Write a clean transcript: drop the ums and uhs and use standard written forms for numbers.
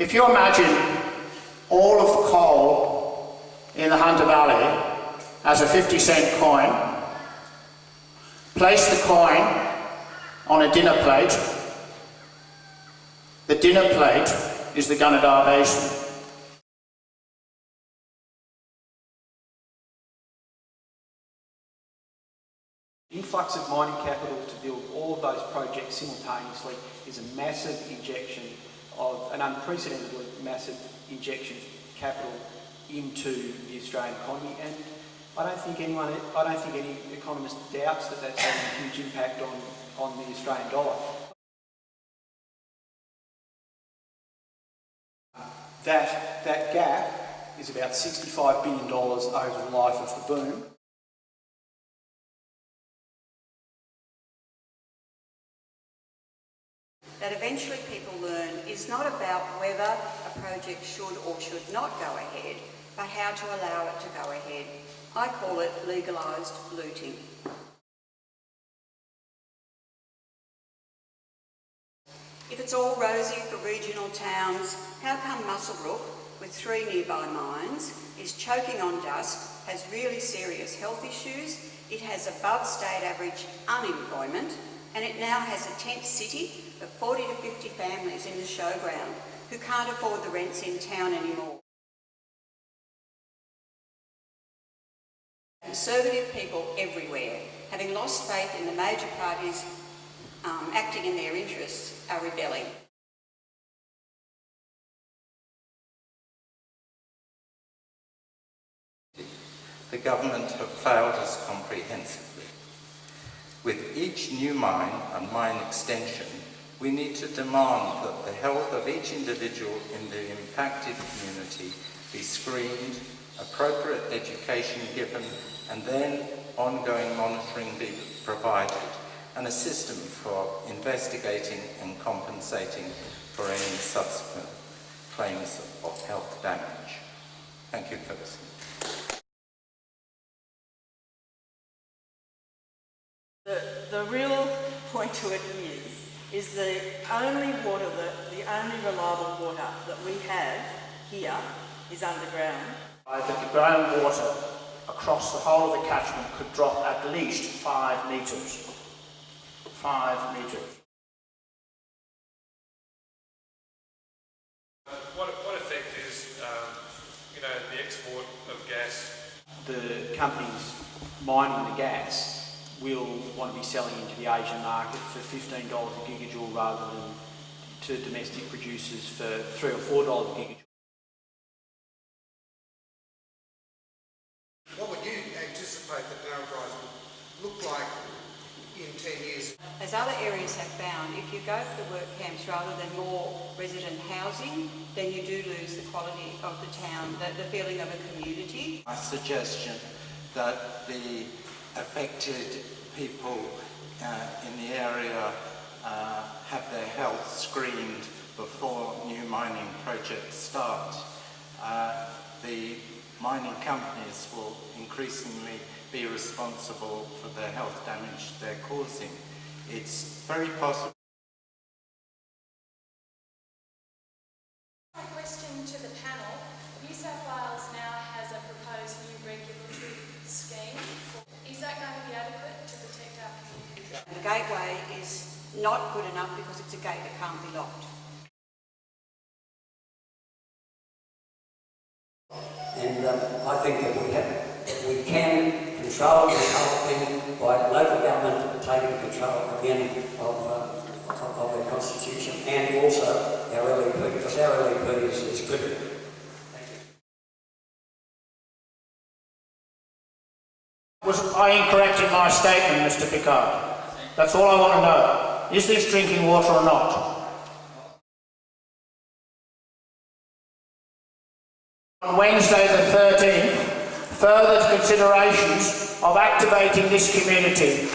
If you imagine all of the coal in the Hunter Valley as a 50-cent coin, place the coin on a dinner plate. The dinner plate is the Gunnedah Basin. Influx of mining capital to build all of those projects simultaneously is a massive injection of an unprecedentedly massive injection of capital into the Australian economy, and I don't think any economist doubts that that's having a huge impact on the Australian dollar. That gap is about $65 billion over the life of the boom. That eventually people learn is not about whether a project should or should not go ahead, but how to allow it to go ahead. I call it legalised looting. If it's all rosy for regional towns, how come Muswellbrook, with 3 nearby mines, is choking on dust, has really serious health issues, it has above state average unemployment, and it now has a tent city of 40 to 50 families in the showground who can't afford the rents in town anymore? Conservative people everywhere, having lost faith in the major parties acting in their interests, are rebelling. The government have failed us comprehensively. With each new mine and mine extension, we need to demand that the health of each individual in the impacted community be screened, appropriate education given, and then ongoing monitoring be provided, and a system for investigating and compensating for any subsequent claims of health damage. Thank you for listening. The real point to it is the only reliable water that we have here is underground. That the groundwater across the whole of the catchment could drop at least 5 metres. 5 metres. What effect is, the export of gas? The companies mining the gas will want to be selling into the Asian market for $15 a gigajoule rather than to domestic producers for $3 or $4 a gigajoule. What would you anticipate that Narrabri would look like in 10 years? As other areas have found, if you go for the work camps rather than more resident housing, then you do lose the quality of the town, the feeling of a community. My suggestion that the affected people in the area have their health screened before new mining projects start. The mining companies will increasingly be responsible for the health damage they're causing. It's very possible. My question to the panel: New South Wales now has a proposed new regulatory scheme. Is that going to be adequate to protect our community? The gateway is not good enough because it's a gate that can't be locked. And I think that we can control this whole thing by local government taking control again of the Constitution, and also our LEP, because our LEP is critical. Was I incorrect in my statement, Mr. Pickard? That's all I want to know. Is this drinking water or not? On Wednesday the 13th, further considerations of activating this community